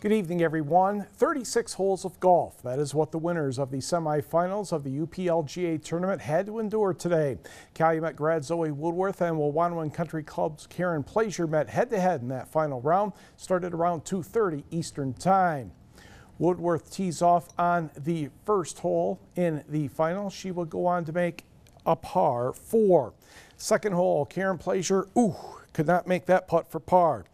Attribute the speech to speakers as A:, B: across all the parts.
A: Good evening, everyone. 36 holes of golf. That is what the winners of the semifinals of the UPLGA tournament had to endure today. Calumet grad Zoe Woodworth and Wawanwan Country Club's Karen Plaisir met head-to-head in that final round. Started around 2:30 Eastern Time. Woodworth tees off on the first hole in the final. She will go on to make a par 4. Second hole, Karen Plaisir, could not make that putt for par.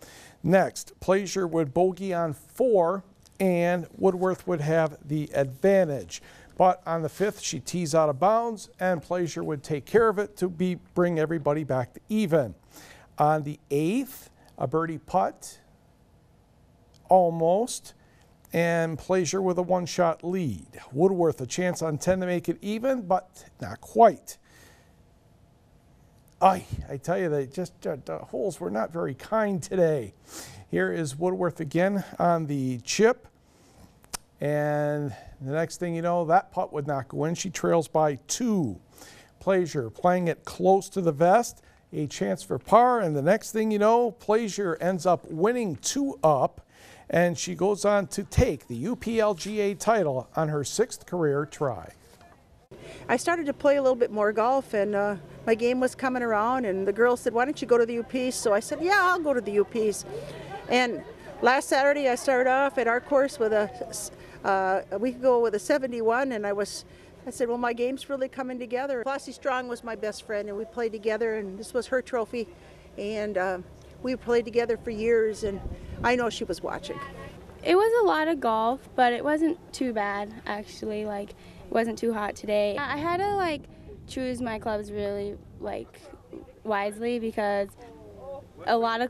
A: Next, Plaisir would bogey on 4 and Woodworth would have the advantage. But on the 5th, she tees out of bounds and Plaisir would take care of it to bring everybody back to even. On the 8th, a birdie putt, almost, and Plaisir with a one-shot lead. Woodworth a chance on 10 to make it even, but not quite. I tell you, the holes were not very kind today. Here is Woodworth again on the chip. And the next thing you know, that putt would not go in. She trails by 2. Plaisir playing it close to the vest. A chance for par. And the next thing you know, Plaisir ends up winning 2 up. And she goes on to take the UPLGA title on her 6th career try.
B: I started to play a little bit more golf, and my game was coming around, and the girls said, why don't you go to the UPs? So I said, yeah, I'll go to the UPs. And last Saturday I started off at our course with a week ago with a 71, and I said, well, my game's really coming together. Flossie Strong was my best friend, and we played together, and this was her trophy, and we played together for years, and I know she was watching.
C: It was a lot of golf, but it wasn't too bad, actually. It wasn't too hot today. I had to choose my clubs really wisely, because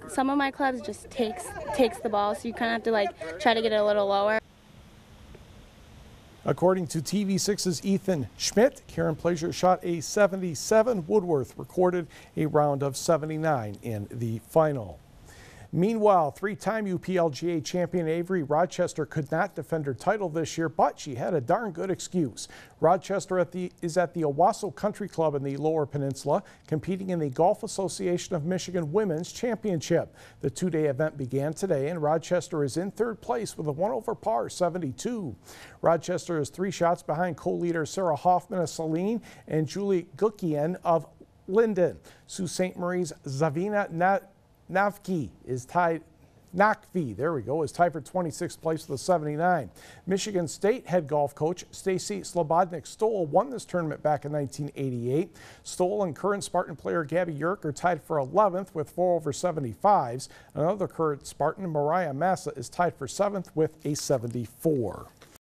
C: some of my clubs just takes the ball, so you kind of have to try to get it a little lower.
A: According to TV6's Ethan Schmidt, Karen Plaisir shot a 77. Woodworth recorded a round of 79 in the final. Meanwhile, 3-time UPLGA champion Avery Rochester could not defend her title this year, but she had a darn good excuse. Rochester is at the Owasso Country Club in the Lower Peninsula, competing in the Golf Association of Michigan Women's Championship. The 2-day event began today, and Rochester is in 3rd place with a 1 over par 72. Rochester is 3 shots behind co-leader Sarah Hoffman of Saline and Julie Gukian of Linden. Sault Ste. Marie's Zavina Nakvi is tied for 26th place with a 79. Michigan State head golf coach Stacy Slobodnik-Stoll won this tournament back in 1988. Stoll and current Spartan player Gabby Yerk are tied for 11th with 4 over 75s. Another current Spartan, Mariah Massa, is tied for 7th with a 74.